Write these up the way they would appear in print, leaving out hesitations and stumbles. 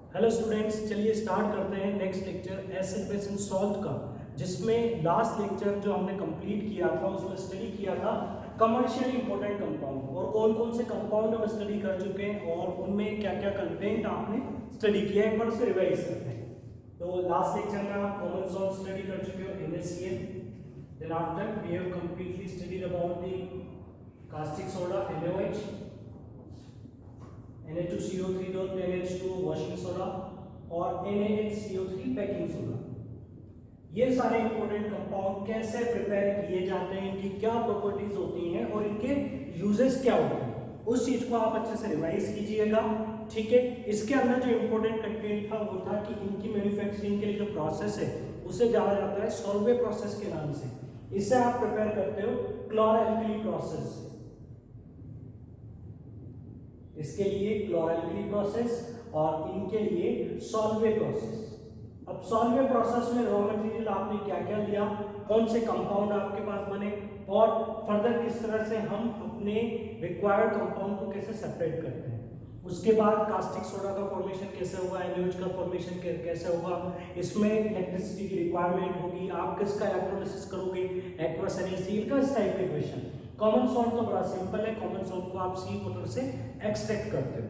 Hello students, चलिए start करते हैं next lecture acid base and salt का, जिसमें लास्ट लेक्चर जो हमने कंप्लीट किया था उसमें स्टडी किया था कमर्शियली इंपॉर्टेंट कंपाउंड और कौन कौन से कंपाउंड हम स्टडी कर चुके हैं और उनमें क्या क्या कंटेंट आपने स्टडी किया है। एक बार उसे रिवाइज करते हैं। तो लास्ट लेक्चर में आप कॉमन सॉल्ट स्टडी कर चुके हो NaCl, then after we have completely studied about the caustic soda NaOH, Na2CO3.NH2 washing soda और NaHCO3 पैकिंग सोडा। ये सारे इंपॉर्टेंट कंपाउंड कैसे प्रिपेयर किए जाते हैं, इनकी क्या प्रॉपर्टीज होती हैं और इनके यूजेस क्या होते हैं, उस चीज को आप अच्छे से रिवाइज कीजिएगा। ठीक है, इसके अंदर जो इंपॉर्टेंट कंटेंट था वो था कि इनकी मैन्युफैक्चरिंग के लिए जो प्रोसेस है उसे जाना जाता है सॉल्वे प्रोसेस के नाम से। इसे आप प्रिपेयर करते हो क्लोरोएल्कली प्रोसेस से। इसके लिए क्लोरोएल्कली प्रोसेस और इनके लिए सॉल्वे प्रोसेस। अब सॉल्वे प्रोसेस में रॉ मटेरियल आपने क्या क्या लिया, कौन से कंपाउंड आपके पास बने और फर्दर किस तरह से हम अपने रिक्वायर्ड कंपाउंड को कैसे सेपरेट करते हैं। उसके बाद कास्टिक सोडा का फॉर्मेशन कैसे होगा, NaOH का फॉर्मेशन कैसे होगा, इसमें इलेक्ट्रिसिटी की रिक्वायरमेंट होगी, आप किसका इलेक्ट्रोलिसिस करोगे, एक्वस NaCl का, इस टाइप के क्वेश्चन। कॉमन सॉल्ट तो बड़ा सिंपल है, कॉमन सॉल्ट को आप सी वाटर से एक्सट्रैक्ट करते हो,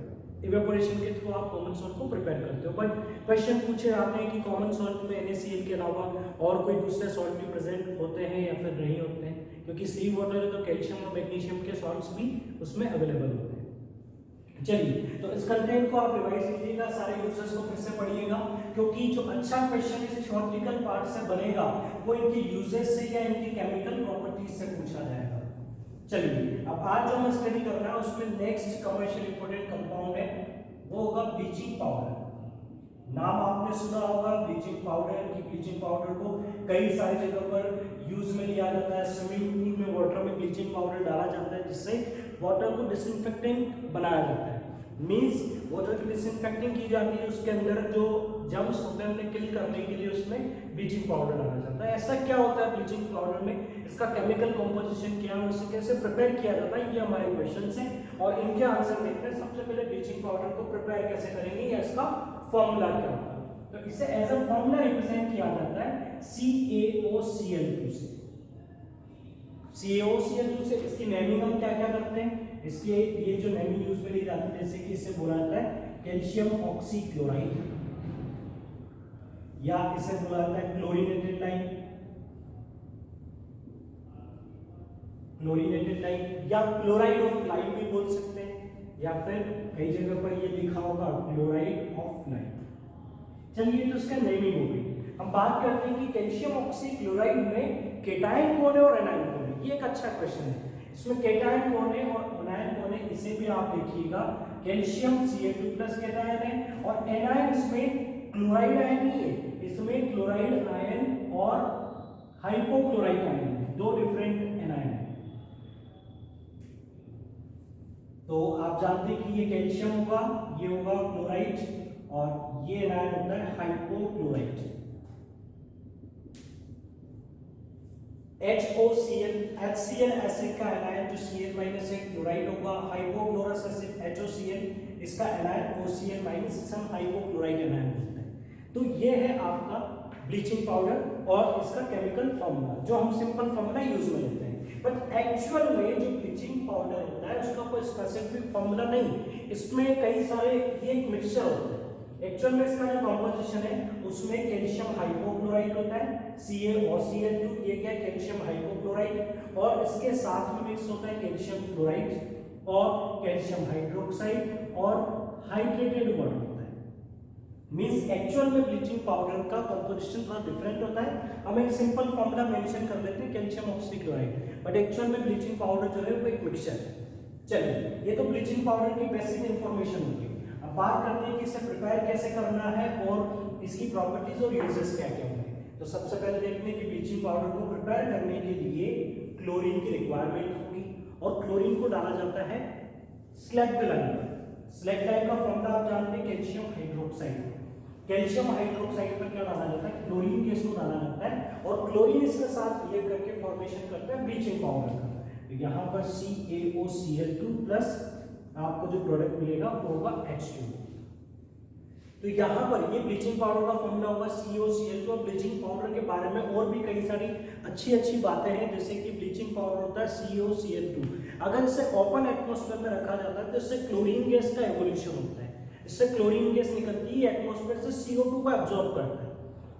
इवेपोरेशन के थ्रू आप कॉमन सॉल्ट को प्रिपेयर करते हो। बट क्वेश्चन पूछे आपने कि कॉमन सॉल्ट में NaCl के अलावा और कोई दूसरे सॉल्ट भी प्रेजेंट होते हैं या फिर नहीं होते हैं, क्योंकि सी वाटर है तो कैल्शियम और मैग्नीशियम के सॉल्ट्स भी उसमें अवेलेबल होते हैं। चलिए, तो इस कंटेंट को आप रिवाइज कीजिएगा, सारे यूजर्स को फिर से पढ़िएगा, क्योंकि जो अच्छा क्वेश्चन इस थ्योरेटिकल पार्ट से बनेगा वो इनकी यूजेस से या इनकी केमिकल प्रॉपर्टीज से पूछा जाएगा। चलिए, अब आज जो हम स्टडी कर रहे हैं उसमें नेक्स्ट कमर्शियल इंपोर्टेंट कंपाउंड है वो होगा ब्लीचिंग पाउडर। नाम आपने सुना होगा ब्लीचिंग पाउडर की। ब्लीचिंग पाउडर को कई सारी जगह पर यूज में लिया जाता है। स्विमिंग पूल में वाटर में ब्लीचिंग पाउडर डाला जाता है जिससे वाटर को डिसइंफेक्टेंट बनाया जाता है। मींस वाटर की डिसइंफेक्टिंग की जाती है, उसके अंदर जो जर्म्स होते हैं उन्हें किल करने के लिए उसमें ब्लीचिंग पाउडर डाला जाता है। ऐसा क्या होता है ब्लीचिंग पाउडर में, इसका केमिकल कंपोजिशन क्या है, उसे कैसे प्रिपेयर किया जाता है, ये हमारे क्वेश्चंस हैं और इनके आंसर देखते हैं। सबसे पहले ब्लीचिंग पाउडर को प्रिपेयर कैसे करेंगे या इसका फॉर्मूला क्या होता है। तो इसे एज अ फॉर्मूला रिप्रेजेंट किया जाता है CaOCl2 से। CaOCl2 से इसकी नेमिंग हम क्या क्या करते हैं, इसके ये जो नेमिंग यूज में ली जाती है, जैसे कि इसे बोला जाता है कैल्शियम ऑक्सीक्लोराइड या इसे बोला जाता है क्लोरीनेटेड लाइम, क्लोरीनेटेड लाइम या क्लोराइड ऑफ लाइम भी बोल सकते हैं, या फिर कई जगह पर ये लिखा होगा क्लोराइड ऑफ लाइम। चलिए, तो इसका नेमिंग हो गई। हम बात करते हैं कि कैल्शियम ऑक्सीक्लोराइड में केटायन कौन है और एनायन कौन है। ये एक अच्छा क्वेश्चन है। इसमें केटायन कौन है और एनायन कौन है, इसे भी आप देखिएगा। कैल्शियम Ca2+ केटायन है और एनायन इसमें क्लोराइड आयन नहीं है, इसमें क्लोराइड आयन और हाइपोक्लोराइड आयन है, दो डिफरेंट एनायन है। तो आप जानते हैं कि ये कैल्शियम होगा, ये होगा क्लोराइड और ये एनायन होता है हाइपोक्लोराइड। HCl एसिड का एनायन जो Cl- है क्लोराइड होगा। हाइपोक्लोरस एसिड HOCl, इसका एनायन OCl-, इसे हम हाइपोक्लोराइड एनायन बोलते हैं। तो ये है आपका ब्लीचिंग पाउडर और इसका केमिकल फॉर्मूला, जो हम सिंपल फॉर्मूला यूज में लेते हैं। बट एक्चुअल में जो ब्लीचिंग पाउडर होता है उसका कोई स्पेसिफिक फॉर्मूला नहीं, इसमें कई सारे, ये एक मिक्सचर होता है। एक्चुअल में इसका जो कंपोजिशन है उसमें कैल्शियम हाइपोक्लोराइड होता है CaOCl2, ये क्या है कैल्शियम हाइपोक्लोराइड, और इसके साथ में मिक्स होता है कैल्शियम क्लोराइड और कैल्शियम हाइड्रोक्साइड और हाइड्रेटेड वाटर होता है। मींस एक्चुअल में ब्लीचिंग पाउडर का कंपोजिशन थोड़ा डिफरेंट होता है। हम एक सिंपल फॉर्मूला मेंशन कर लेते हैं कैल्शियम ऑक्सीक्लोराइड, बट एक्चुअल में ब्लीचिंग पाउडर जो है वो एक मिक्सचर है। चलिए, ये तो ब्लीचिंग पाउडर की बेसिक इंफॉर्मेशन होगी। अब बात करते हैं कि इसे प्रिपेयर कैसे करना है और इसकी प्रॉपर्टीज और यूजेस क्या क्या होंगे। तो सबसे पहले देखते हैं कि ब्लीचिंग पाउडर को प्रिपेयर करने के लिए क्लोरीन की रिक्वायरमेंट होगी और क्लोरीन को डाला जाता है स्लैग्ड लाइम पर। स्लैग्ड लाइम का फॉर्मूला आप जानते हैं कैल्शियम हाइड्रोक्साइड। कैल्शियम हाइड्रोक्साइड पर क्या डाला जाता है, क्लोरीन गैस को डाला जाता है और क्लोरीन इसके साथ रिएक्ट करके फॉर्मेशन करता है ब्लीचिंग पाउडर का। तो यहाँ पर CaOCl2+ आपको जो प्रोडक्ट मिलेगा वो होगा H2। तो यहाँ पर ये ब्लीचिंग पाउडर का फॉर्मूला होगा COCl2। ब्लीचिंग पाउडर के बारे में और भी कई सारी अच्छी अच्छी बातें हैं, जैसे कि ब्लीचिंग पाउडर होता है COCl2। अगर इसे ओपन एटमॉस्फेयर में रखा जाता है तो इससे क्लोरीन गैस का एवोल्यूशन होता है। इससे क्लोरीन गैस निकलती है, एटमॉस्फेयर से CO2 को एब्जॉर्ब करता है,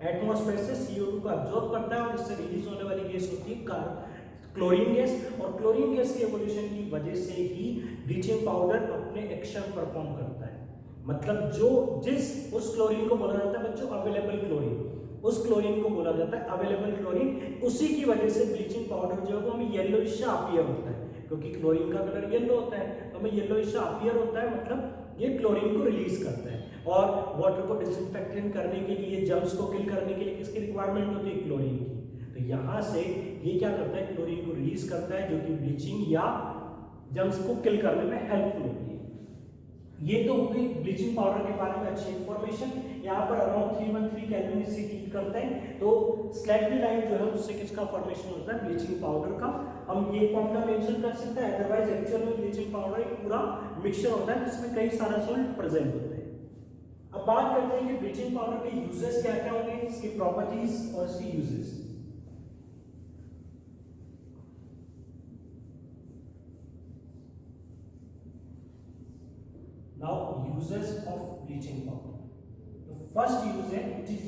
एटमॉस्फेयर से CO2 को एब्जॉर्ब करता है और इससे रिलीज होने वाली गैस होती है क्लोरीन गैस। और क्लोरीन गैस के एवोल्यूशन की वजह से ही ब्लीचिंग पाउडर अपने एक्शन परफॉर्म करता है। मतलब जो उस क्लोरीन को बोला जाता है बच्चों अवेलेबल क्लोरीन, उस क्लोरीन को बोला जाता है अवेलेबल क्लोरीन। उसी की वजह से ब्लीचिंग पाउडर जो है वो हमें येलोइश अपीयर होता है, क्योंकि क्लोरीन का कलर येलो होता है, तो हमें येलोइश अपीयर होता है, मतलब ये क्लोरीन को रिलीज करता है। और वाटर को डिसइंफेक्टेंट करने के लिए, जर्म्स को किल करने के लिए किसकी रिक्वायरमेंट होती है? क्लोरीन की। तो यहाँ से ये क्या करता है? क्लोरीन को रिलीज करता है, जो कि ब्लीचिंग या जर्म्स को किल करने में हेल्पफुल होती है। ये तो होगी ब्लीचिंग पाउडर के बारे में अच्छी इंफॉर्मेशन। यहाँ पर अराउंड 313 केल्विन इसे हीट करते हैं, तो स्लैगली लाइन जो है उससे किसका फॉर्मेशन होता है? ब्लीचिंग पाउडर का। हम ये फॉर्मूला मेंशन कर सकते हैं, अदरवाइज एक्चुअल में ब्लीचिंग पाउडर एक पूरा मिक्सचर होता है जिसमें कई सारे सॉल्ट प्रेजेंट होते हैं। अब बात करते हैं कि ब्लीचिंग पाउडर के यूजेस क्या क्या होंगे, इसकी प्रॉपर्टीज और इसकी uses. Now uses of bleaching powder. The first use है, it is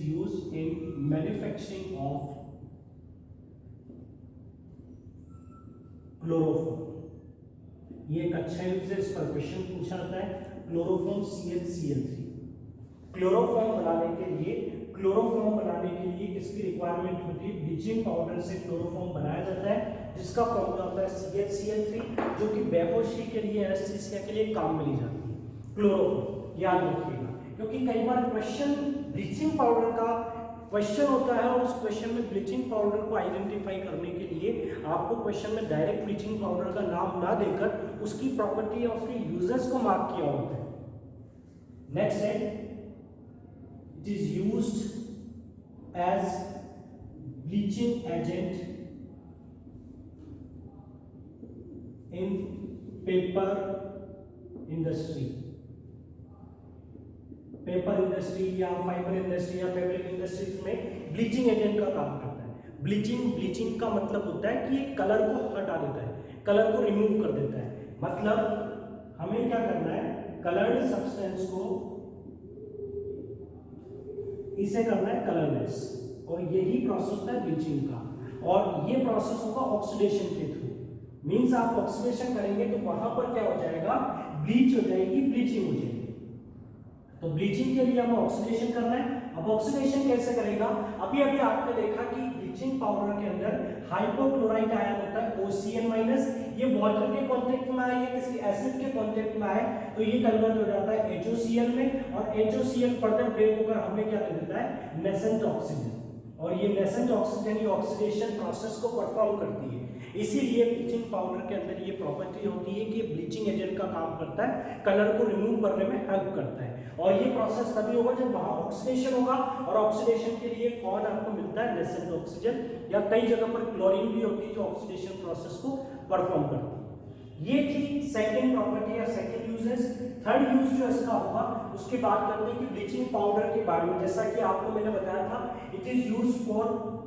used in manufacturing of chloroform. ये एक अच्छा यूज है, इस पर क्वेश्चन पूछा जाता है। Chloroform ClCl3। क्लोरोफॉर्म बनाने के लिए इसकी रिक्वायरमेंट होती है, ब्लीचिंग पाउडर से क्लोरोफॉर्म बनाया जाता है, जिसका फॉर्मूला होता है ClCl3, जो कि बेहोशी के लिए, एनेस्थीसिया के लिए काम में ली जाती है। क्लोरोफॉर्म याद रखिएगा, क्योंकि कई बार क्वेश्चन ब्लीचिंग पाउडर का क्वेश्चन होता है और उस क्वेश्चन में ब्लीचिंग पाउडर को आइडेंटिफाई करने के लिए आपको क्वेश्चन में डायरेक्ट ब्लीचिंग पाउडर का नाम ना देकर उसकी प्रॉपर्टी और उसके यूजेस को मार्क किया होता है। नेक्स्ट है, it is used as bleaching agent in paper industry. Paper industry या फाइबर इंडस्ट्री या फैब्रिक इंडस्ट्रीज में ब्लीचिंग एजेंट का काम करता है। ब्लीचिंग का मतलब होता है कि ये कलर को हटा देता है, कलर को रिमूव कर देता है। मतलब हमें क्या करना है? कलर्ड सब्सटेंस को इसे करना है कलरलेस, और यही प्रोसेस होता है ब्लीचिंग का। और ये प्रोसेस होगा ऑक्सीडेशन के थ्रू। मींस आप ऑक्सीडेशन करेंगे तो वहां पर क्या हो जाएगा? ब्लीच हो जाएगी, ब्लीचिंग हो जाएगी। तो ब्लीचिंग के लिए हमें ऑक्सीडेशन करना है। अब ऑक्सीडेशन कैसे करेगा? अभी आपने देखा कि ब्लीचिंग पाउडर के अंदर हाइपोक्लोराइट आयन होता है OCl-। ये वाटर के कांटेक्ट में आए या किसी एसिड के कांटेक्ट में आए तो ये कन्वर्ट हो जाता है HOCl में, और HOCl फर्दर ब्रेक होकर हमें क्या दे देता है? Nascent oxygen. और ये नेसेंट ऑक्सीजन ये ऑक्सीडेशन प्रोसेस को परफॉर्म करती है। इसीलिए ब्लीचिंग पाउडर के अंदर ये प्रॉपर्टी होती है कि ब्लीचिंग एजेंट का काम करता है, कलर को रिमूव करने में हेल्प करता है। और ये प्रोसेस तभी होगा जब वहां ऑक्सीडेशन होगा, और ऑक्सीडेशन के लिए कौन आपको मिलता है? नेसेंट ऑक्सीजन, या कई जगह पर क्लोरीन भी होती है जो ऑक्सीडेशन प्रोसेस को परफॉर्म करती है। ये थी सेकंड प्रॉपर्टी या सेकंड यूजेस। थर्ड यूज जो इसका होगा उसकी बात करते हैं कि ब्लीचिंग पाउडर के बारे में। जैसा कि आपको मैंने बताया था, इट इज यूज्ड फॉर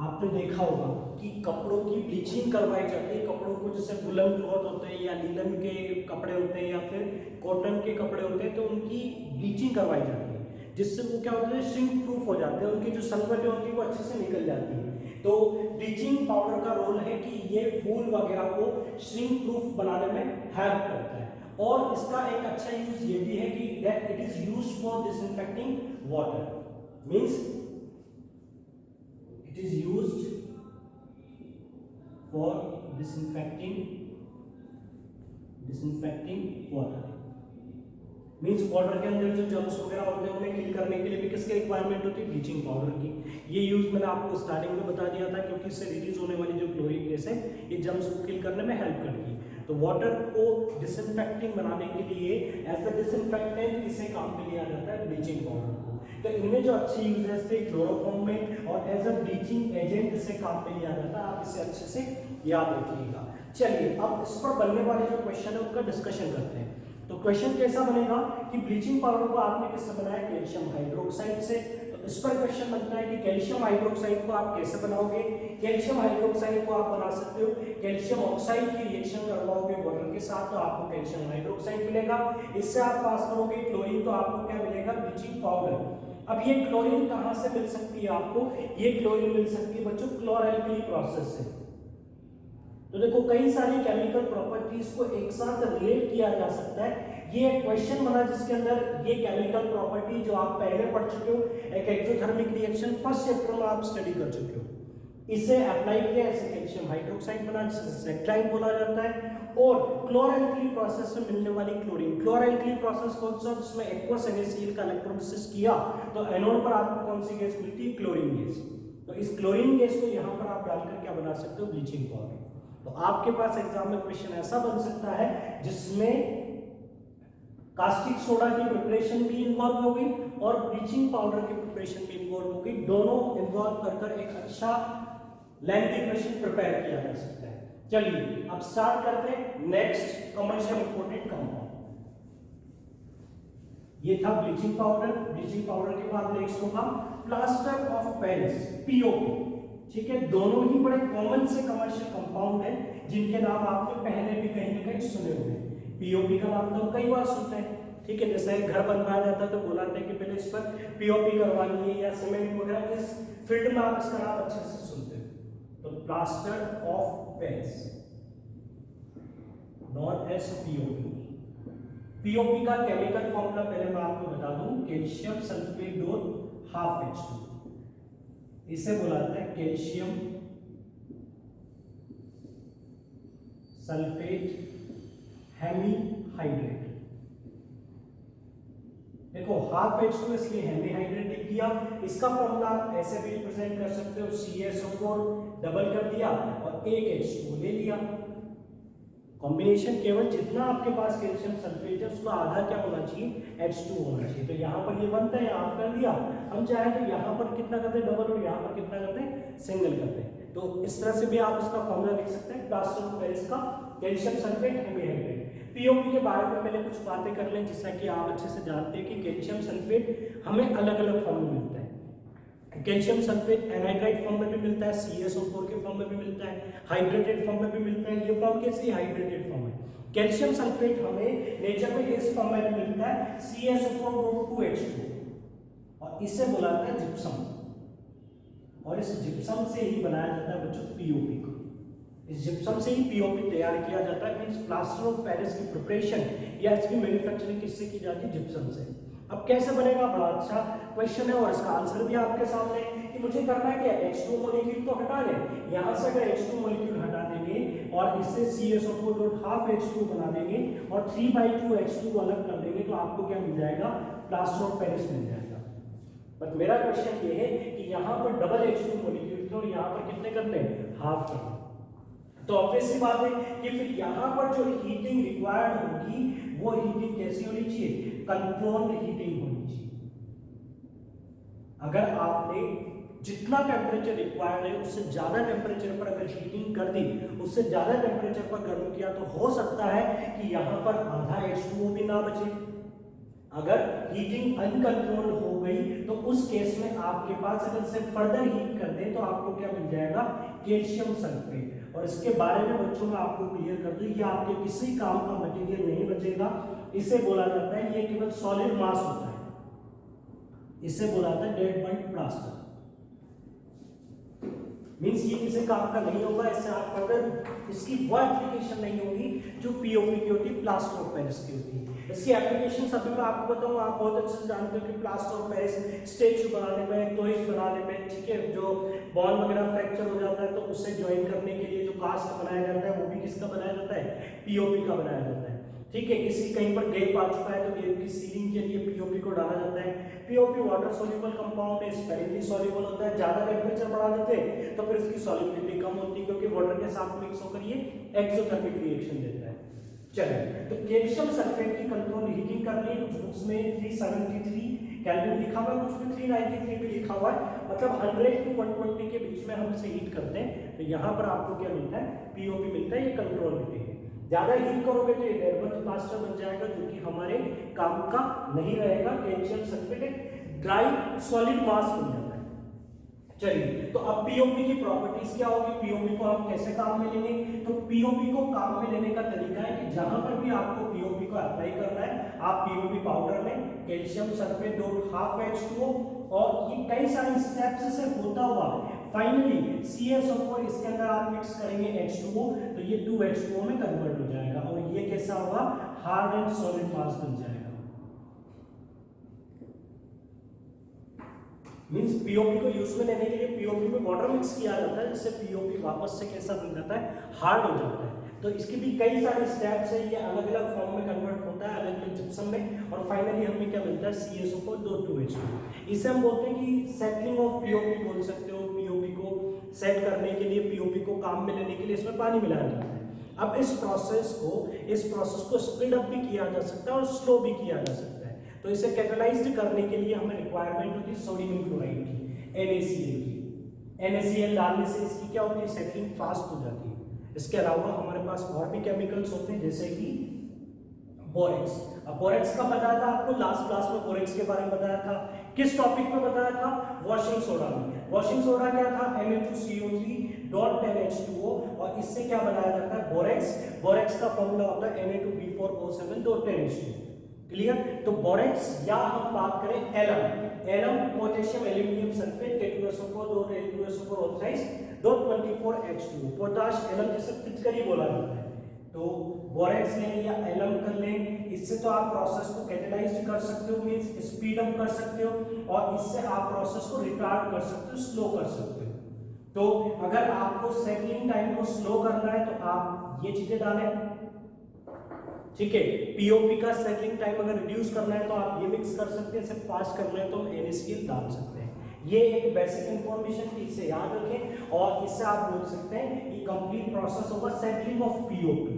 आपने देखा होगा कि कपड़ों की ब्लीचिंग करवाई जाती है। कपड़ों को जैसे वुलन क्लॉथ होते हैं या लीलन के कपड़े होते हैं या फिर कॉटन के कपड़े होते हैं, तो उनकी ब्लीचिंग करवाई जाती है, जिससे वो क्या होता है? श्रिंक प्रूफ हो जाते हैं, उनकी जो सनबर्न होती है वो अच्छे से निकल जाती है। तो ब्लीचिंग पाउडर का रोल है कि ये फूल वगैरह को श्रिंक प्रूफ बनाने में हेल्प करता है। और इसका एक अच्छा यूज ये भी है कि that it is used for disinfecting water. Means it is used for disinfecting water। Means water के अंदर जो जर्म्स वगैरह होते हैं उन्हें किल करने के लिए भी किसकी रिक्वायरमेंट होती है, ब्लीचिंग पाउडर की। ये यूज मैंने आपको स्टार्टिंग में बता दिया था, क्योंकि इससे रिलीज होने वाली जो क्लोरीन गैस है ये जर्म्स को किल करने में हेल्प करती है। तो वाटर को डिसइंफेक्टिंग बनाने के लिए एज अ डिसइंफेक्टेंट किसे काम में लिया जाता है, ब्लीचिंग पाउडर को। तो इनमें जो अच्छे यूजेस थे क्लोरोफॉर्म में और एज अ ब्लीचिंग एजेंट इसे काम में लिया जाता है। आप इसे अच्छे से याद रखिएगा। चलिए अब इस पर बनने वाले जो क्वेश्चन है उनका डिस्कशन करते हैं। तो क्वेश्चन कैसा बनेगा कि ब्लीचिंग पाउडर को आपने किससे बनाया, कैल्शियम हाइड्रोक्साइड से। तो इस पर क्वेश्चन बनता है कि कैल्शियम हाइड्रोक्साइड को आप कैसे बनाओगे। कैल्शियम हाइड्रोक्साइड को आप बना सकते हो कैल्शियम ऑक्साइड की रिएक्शन करवाओगे वाटर के साथ, तो आपको कैल्शियम हाइड्रोक्साइड मिलेगा। इससे आप पास करोगे क्लोरीन, तो आपको क्या मिलेगा, ब्लीचिंग पाउडर। अब ये क्लोरीन कहां से मिल सकती है आपको, ये क्लोरीन मिल सकती है बच्चों क्लोरैल्किली प्रोसेस से। तो देखो कई सारी केमिकल प्रॉपर्टीज को एक साथ रिलेट किया जा सकता है। ये एक क्वेश्चन बना जिसके अंदर ये केमिकल प्रॉपर्टी जो आप पहले पढ़ चुके हो, एक एक्सोथर्मिक रिएक्शन फर्स्ट चैप्टर में आप स्टडी कर चुके हो, इसे अप्लाई किया, ऐसे कैल्शियम हाइड्रोक्साइड बना जिसे सेट्राइड बोला जाता है। और क्लोरैल्किली प्रोसेस में मिलने वाली क्लोरीन, क्लोरैल्किली प्रोसेस कौन सा, जिसमें एक्वस NaCl का इलेक्ट्रोलिसिस किया तो एनोड पर आपको कौन सी गैस मिलती है, क्लोरीन गैस। तो इस क्लोरीन गैस को यहां पर आप डालकर क्या बना सकते हो, ब्लीचिंग पाउडर। तो आपके पास एग्जाम में क्वेश्चन ऐसा बन सकता है जिसमें कास्टिक सोडा की प्रिपरेशन भी इन्वॉल्व होगी और ब्लीचिंग पाउडर की प्रिपरेशन भी इन्वॉल्व होगी, दोनों इन्वॉल्व कर एक अच्छा लेंथी क्वेश्चन प्रिपेयर किया जा सकता है। चलिए अब स्टार्ट करते हैं नेक्स्ट कमर्शियल इंपोर्टेंट कंपाउंड। ये था ब्लीचिंग पाउडर। ब्लीचिंग पाउडर के बाद नेक्स्ट होगा प्लास्टर ऑफ पेरिस, POP। ठीक है, दोनों ही बड़े कॉमन से कमर्शियल कंपाउंड हैं जिनके नाम आपने पहले भी कहीं ना कहीं सुने होंगे। POP का नाम तो कई बार सुनते हैं। ठीक है, जैसे घर बनवाया जाता है तो बुलाते हैं कि पहले इस पर POP करवानी है या सीमेंट वगैरह, इस फील्ड में आप इसका नाम अच्छे से सुनते हैं। तो plaster of Paris known as POP। POP का केमिकल फॉर्मूला पहले मैं आपको बता दूं, कैल्शियम सल्फेट डोन ½ H2, इसे बुलाते हैं कैल्शियम सल्फेट हेमीहाइड्रेट। देखो ½ H2 इसलिए हेमीहाइड्रेट लिख दिया। इसका फॉर्मूला आप ऐसे भी रिप्रेजेंट कर सकते हो, CSO4 डबल कर दिया और एक H2 ले लिया। कॉम्बिनेशन केवल जितना आपके पास कैल्शियम सल्फेट है उसका आधा क्या होना चाहिए, H2 होना चाहिए। तो यहाँ पर ये बनता है, हाफ कर दिया। हम चाहे तो यहाँ पर कितना करते हैं, डबल, और यहाँ पर कितना करते हैं, सिंगल करते हैं। तो इस तरह से भी आप इसका फॉर्मूला लिख सकते हैं, प्लास्टर ऑफ पेरिस का कैल्शियम सल्फेट हेमीहाइड्रेट। POP के बारे में पहले कुछ बातें कर लें, जिससे कि आप अच्छे से जानते हैं कि कैल्शियम सल्फेट हमें अलग अलग फॉर्म में मिलता है। कैल्शियम सल्फेट एनहाइड्राइड फॉर्म में भी मिलता है, CSO4 के फॉर्म में भी मिलता है, हाइड्रेटेड फॉर्म में भी मिलता है। ये फॉर्म कैसी हाइड्रेटेड फॉर्म है। कैल्शियम सल्फेट हमें नेचर में इस फॉर्म में भी मिलता है, CSO4 और इसे बुलाते हैं जिप्सम। और इस जिप्सम से ही बनाया जाता है बच्चों POP को। इस जिप्सम से ही POP तैयार किया जाता है। मींस प्लास्टर ऑफ पेरिस की प्रिपरेशन या इसकी मैन्युफैक्चरिंग किससे की जाती है, जिप्सम से। अब कैसे बनेगा, बड़ा अच्छा क्वेश्चन है और इसका आंसर भी आपके सामने है कि मुझे करना क्या है, H2 मॉलिक्यूल तो हटा दें। यहां से अगर H2 मॉलिक्यूल हटा देंगे और इससे CSO4.½ बना देंगे और 3/2 H2 अलग कर देंगे, तो आपको क्या मिल जाएगा, प्लास्टर ऑफ पेरिस मिल जाएगा। बट मेरा क्वेश्चन ये है कि यहाँ पर डबल H2 मॉलिक्यूल थे और यहाँ पर कितने करते हैं, हाफ करते हैं। तो ऑब्वियस सी बात है कि फिर यहाँ पर जो हीटिंग रिक्वायर्ड होगी वो हीटिंग कैसी होनी चाहिए, कंट्रोल्ड हीटिंग होनी चाहिए। अगर आपने जितना टेम्परेचर रिक्वायर्ड है उससे ज्यादा टेम्परेचर पर अगर हीटिंग कर दी, उससे ज्यादा टेम्परेचर पर गर्म किया, तो हो सकता है कि यहाँ पर आधा H2O भी ना बचे। अगर हीटिंग अनकंट्रोल्ड हो गई तो उस केस में आपके पास अगर से फर्दर हीट कर दें तो आपको क्या मिल जाएगा, कैल्शियम सल्फेट। और इसके बारे में बच्चों में आपको क्लियर कर दूं, ये आपके किसी काम का मटेरियल नहीं बचेगा। इसे बोला जाता है, ये केवल सॉलिड मास होता है, इसे बोला जाता है डेड बॉडी प्लास्टर। मींस ये किसी काम का नहीं होगा, इससे आप फर्दर इसकी वो एप्लीकेशन नहीं होगी जो POP की होती है, प्लास्टर ऑफ पेरिस की होती है। इसकी एप्लीकेशन अभी मैं आपको बताऊं, आप बहुत अच्छे से जानते हो कि प्लास्टर ऑफ पेरिस स्टेचू बनाने में, टॉयज बनाने में, ठीक है, जो बॉल वगैरह फ्रैक्चर हो जाता है तो उससे ज्वाइन करने के लिए जो कास्ट बनाया जाता है वो भी किसका बनाया जाता है, POP का बनाया जाता है। ठीक है, किसी कहीं पर गैप आ चुका है तो गैप की सीलिंग के लिए पीओपी को डाला जाता है। पीओपी वाटर सोल्यूबल कंपाउंड है, स्पेरिली सॉल्युबल होता है, ज्यादा टेंपरेचर बढ़ा देते हैं तो फिर इसकी सॉल्युबिलिटी कम होती है क्योंकि वाटर के साथ मिक्स होकर ये एक्सोथर्मिक रिएक्शन देता है। चलिए, तो कैल्शियम सल्फेट की कंट्रोल हीटिंग करनी है, कुछ बुक्स में 373 केल्विन लिखा हुआ है, कुछ में 393 भी लिखा हुआ है, मतलब 100 to 120 के बीच में हम इसे हीट करते हैं। तो यहाँ पर आपको क्या मिलता है, पीओपी मिलता है, ये कंट्रोल हीटिंग है। ज्यादा हीट करोगे तो ये रेडबर्न प्लास्टर बन जाएगा जो कि हमारे काम का नहीं रहेगा। कैल्शियम सल्फेट एक ड्राई सॉलिड मास बन जाता है। चलिए, तो अब पीओपी की प्रॉपर्टीज क्या होगी, पीओपी को हम कैसे काम में लेंगे? तो पीओपी को काम में लेने का तरीका है कि जहां पर भी आपको पीओपी को अप्लाई करना है, आप पीओपी पाउडर लें, कैल्शियम सल्फेट .2H2O, और ये कई सारे स्टेप्स से होता हुआ फाइनली CaSO4 इसके अंदर आप मिक्स करेंगे H2O, तो ये 2H2O में कन्वर्ट हो जाएगा और ये कैसा होगा, हार्ड एंड सॉलिड मास बन जाएगा। मींस पीओपी को यूज में लेने के लिए पीओपी में वाटर मिक्स किया जाता है, जिससे पीओपी वापस से कैसा बन जाता है, हार्ड हो जाता है। तो इसके भी कई सारे स्टेप्स है, ये अलग अलग फॉर्म में कन्वर्ट होता है अलग अलग जिप्सम में, और फाइनली हमें क्या मिलता है, CaSO4 2H2। इसे हम बोलते हैं कि सेटलिंग ऑफ पीओपी बोल सकते हो। पीओपी को सेट करने के लिए, पीओपी को काम में लेने के लिए इसमें पानी मिलाया जाता है। अब इस प्रोसेस को स्पीड अप भी किया जा सकता है और स्लो भी किया जा सकता है। तो इसे कैटेलाइज्ड करने के लिए हमें रिक्वायरमेंट होती है सोडियम क्लोराइड की, NaCl की। NaCl डालने से इसकी क्या होती है, सेटलिंग फास्ट हो जाती है। इसके अलावा हमारे पास और भी केमिकल्स होते हैं जैसे कि बोरेक्स। अब बोरेक्स का बताया था आपको, लास्ट क्लास में बोरेक्स के बारे में बताया था। किस टॉपिक पे बताया था, वॉशिंग सोडा में। वॉशिंग सोडा क्या था, Na2CO3.10H2O, और इससे क्या बनाया जाता है, बोरेक्स। बोरेक्स का फॉर्मूला होता है Na2B4O7.10H2O। क्लियर? तो बोरेक्स, या हम बात करें alum, potassium aluminium sulphate K2SO4.L2SO4O3.24H2O, potash alum जैसे पिचकरी बोला जाता है। तो बोरेक्स लें या एलम कर लें, इससे तो आप प्रोसेस को कैटेलाइज्ड कर सकते हो, मींस स्पीड अप कर सकते हो, और इससे आप प्रोसेस को रिटार्ड कर सकते हो, स्लो कर सकते हो। तो अगर आपको सेटलिंग टाइम को स्लो करना है तो आप ये चीजें डालें, ठीक है। पीओपी का सेटलिंग टाइम अगर रिड्यूस करना है तो आप ये मिक्स कर सकते हैं, इसे फास्ट करना है तो हम NaCl डाल सकते हैं। ये एक बेसिक इंफॉर्मेशन थी, इसे याद रखें, और इससे आप बोल सकते हैं कि कंप्लीट प्रोसेस होगा settling of POP.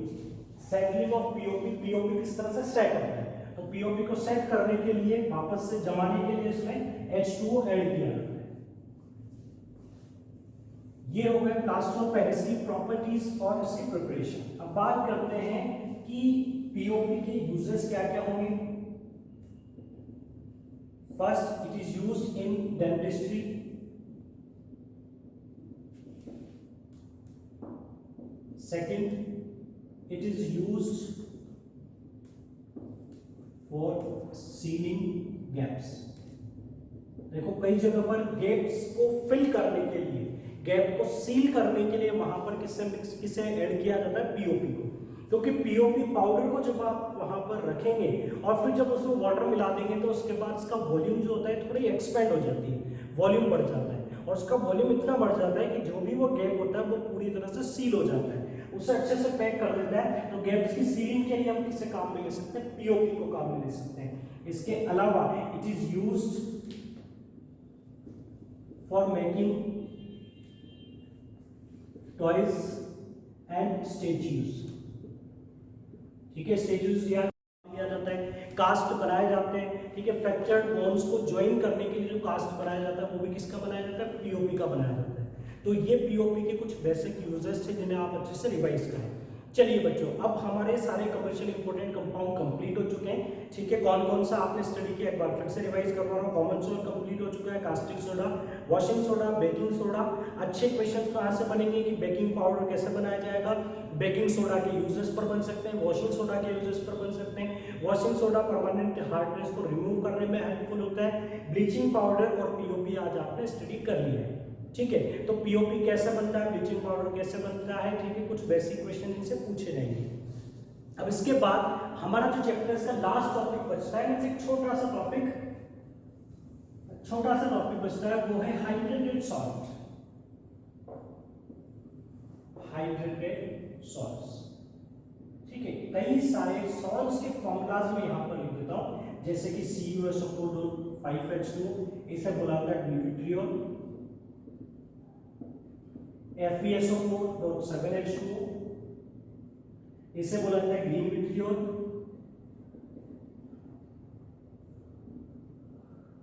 Settling of POP, POP किस तरह से सेट होता है, तो पीओपी को सेट करने के लिए, वापस से जमाने के लिए इसमें H2O ऐड किया जाता है। ये हो गए प्लास्टर ऑफ पेरिस की प्रॉपर्टीज और इसकी प्रिपरेशन। अब बात करते हैं कि पीओपी के यूजेस क्या क्या होंगे। First, it is used in dentistry. Second, it is used for ceiling gaps. देखो कई जगह पर गैप्स को फिल करने के लिए, गैप को सील करने के लिए वहां पर किससे ऐड किया जाता है, पीओपी को। क्योंकि पीओपी पाउडर को जब आप वहां पर रखेंगे और फिर जब उसमें वाटर मिला देंगे तो उसके बाद इसका वॉल्यूम जो होता है थोड़ी एक्सपेंड हो जाती है, वॉल्यूम बढ़ जाता है, और उसका वॉल्यूम इतना बढ़ जाता है कि जो भी वो गैप होता है वो पूरी तरह से सील हो जाता है, उसे अच्छे से पैक कर देता है। तो गैप्स की सीलिंग के लिए हम किससे काम में ले सकते हैं, पीओपी को काम में ले सकते हैं। इसके अलावा it is used for making toys and statues. ठीक है, स्टैच्यूज दिया जाता है, कास्ट बनाए जाते हैं, ठीक है। फ्रैक्चर्ड बोन्स को ज्वाइन करने के लिए जो कास्ट बनाया जाता है वो भी किसका बनाया जाता है, पीओपी का बनाया जाता है। तो ये पीओपी के कुछ बेसिक यूजेस थे जिन्हें आप अच्छे से रिवाइज करें। चलिए बच्चों, अब हमारे सारे कमर्शियल इंपोर्टेंट कंपाउंड कंप्लीट हो चुके हैं, ठीक है। कौन कौन सा आपने स्टडी किया, एक बार फिर से रिवाइज करवा रहा हूँ। कॉमन सोल कंप्लीट हो चुका है, caustic soda, washing soda, baking soda. अच्छे क्वेश्चन कहाँ से बनेंगे कि बेकिंग पाउडर कैसे बनाया जाएगा, बेकिंग सोडा के यूजेस पर बन सकते हैं, वॉशिंग सोडा के यूजेस पर बन सकते हैं। वॉशिंग सोडा परमानेंट हार्डनेस को रिमूव करने में हेल्पफुल होता है। ब्लीचिंग पाउडर और पीओपी आज आपने स्टडी कर लिया है, ठीक है। तो पीओपी कैसे बनता है, ब्लीचिंग पाउडर कैसे बनता है, ठीक है। कुछ बेसिक क्वेश्चन इनसे पूछे जाएंगे। अब इसके बाद हमारा जो चैप्टर का लास्ट टॉपिक बचता है, एक छोटा सा टॉपिक बचता है, वो है हाइड्रेटेड सॉल्ट। हाइड्रेटेड सॉल्ट्स, ठीक है। कई सारे सॉल्ट्स के फॉर्मूलाज में यहाँ पर लिख देता हूँ, जैसे कि CuSO4 इसे बोला जाता है ग्लूविट्रियोल, FeSO4.7H2 इसे बोला जाता है ग्रीन विट्रियोल,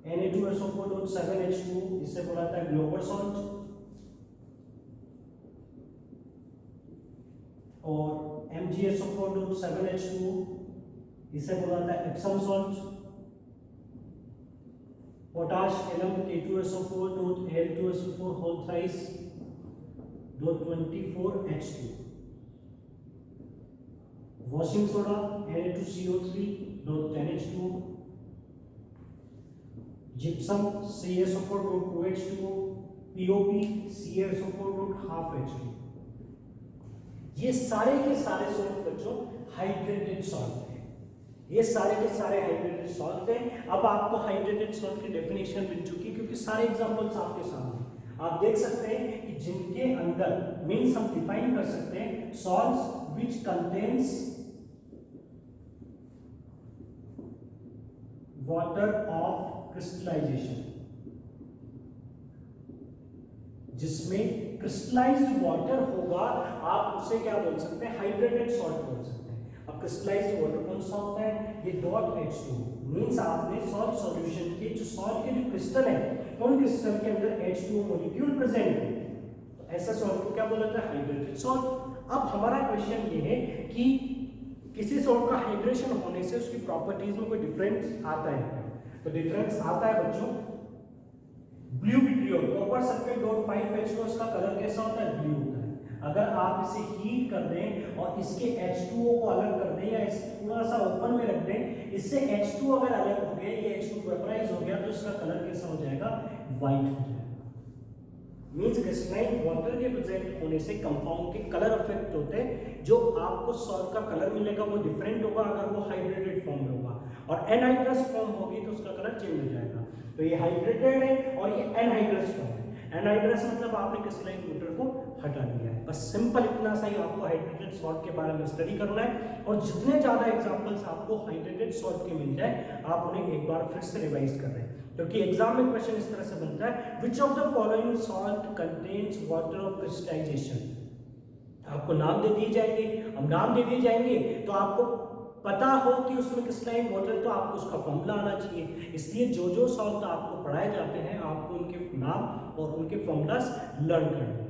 Na2SO4.7H2 इसे बोला जाता है ग्लोबल सॉल्ट, और MgSO4.7H2 इसे बोला जाता है Epsom salt, potash Al2SO4.L2SO4 washing soda Na2CO3.10H2, gypsum CaSO4.2H2, POP CaSO4.12H2। ये सारे के सारे सॉल्ट बच्चों हाइड्रेटेड सॉल्ट हैं, ये सारे के सारे हाइड्रेटेड सॉल्ट हैं। अब आपको हाइड्रेटेड सॉल्ट की डेफिनेशन मिल चुकी है, क्योंकि सारे एग्जांपल्स आपके सामने आप देख सकते हैं कि जिनके अंदर मींस हम डिफाइन कर सकते हैं salts which contains water of crystallisation, जिसमें क्रिस्टलाइज्ड वाटर होगा, आप उसे क्या बोल सकते हैं, हाइड्रेटेड सॉल्ट बोल सकते हैं। अब क्रिस्टलाइज्ड वाटर कौन सा होता है, ये .H2 मींस आपने सॉल्ट सॉल्यूशन के जो सॉल्ट के जो क्रिस्टल है, उन क्रिस्टल के अंदर H2O मॉलिक्यूल प्रेजेंट है, तो ऐसा सॉल्ट को क्या बोला जाता है, हाइड्रेटेड सॉल्ट। अब हमारा क्वेश्चन ये है कि किसी सॉल्ट का हाइड्रेशन होने से उसकी प्रॉपर्टीज में कोई डिफरेंस आता है, तो डिफरेंस आता है बच्चों। Blue vitriol copper sulphate .5H2 उसका कलर कैसा होता है, ब्लू होता है। अगर आप इसे हीट कर दें और इसके H2O को अलग कर दें या इसे थोड़ा सा ओपन में रख दें, इससे H2O अगर अलग हो गया, ये H2 वेपराइज हो गया, तो इसका कलर कैसा हो जाएगा, व्हाइट हो जाएगा। मींस क्रिस्टलाइन वाटर के प्रेजेंट होने से कंपाउंड के कलर अफेक्ट होते हैं, जो आपको सॉल्ट का कलर मिलेगा वो डिफरेंट होगा अगर वो हाइड्रेटेड फॉर्म में होगा, और एनहाइड्रस फॉर्म होगी तो उसका कलर चेंज हो जाएगा। तो ये हाइड्रेटेड है और ये एनहाइड्रस फॉर्म है। एनहाइड्रस मतलब आपने क्रिस्टलाइन वाटर को हटा दिया है। बस सिंपल इतना सा ही आपको हाइड्रेटेड सॉल्ट के बारे में स्टडी करना है, और जितने ज्यादा एग्जांपल्स आपको हाइड्रेटेड सॉल्ट के मिल जाए आप उन्हें एक बार फिर से रिवाइज कर रहे हैं, क्योंकि एग्जाम में क्वेश्चन इस तरह से बनता है, which of the following salt contains water of crystallisation. आपको नाम दे दिए जाएंगे, अब नाम दे दिए जाएंगे तो आपको पता हो कि उसमें क्रिस्टलाइन वाटर, तो आपको उसका फॉर्मूला आना चाहिए। इसलिए जो जो सॉल्ट आपको पढ़ाए जाते हैं आपको उनके नाम और उनके फॉर्मूलास लर्न करने हैं।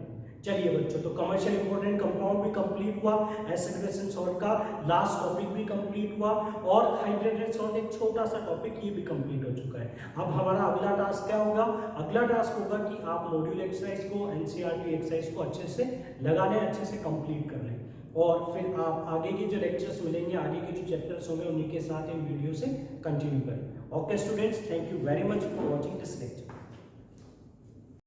चलिए बच्चों, तो कमर्शियल इंपोर्टेंट कंपाउंड भी कंप्लीट हुआ, एसिड बेसिन सॉल्ट का लास्ट टॉपिक भी कंप्लीट हुआ, और हाइड्रेटेड सॉल्ट एक छोटा सा टॉपिक ये भी कंप्लीट हो चुका है। अब हमारा अगला टास्क क्या होगा, अगला टास्क होगा कि आप मॉड्यूल एक्सरसाइज को, एनसीईआरटी एक्सरसाइज को अच्छे से लगा लें, अच्छे से कंप्लीट कर लें, और फिर आप आगे के जो लेक्चर्स मिलेंगे, आगे के जो चैप्टर्स होंगे उन्हीं के साथ इन वीडियो से कंटिन्यू करें। Okay students, thank you very much for watching this lecture.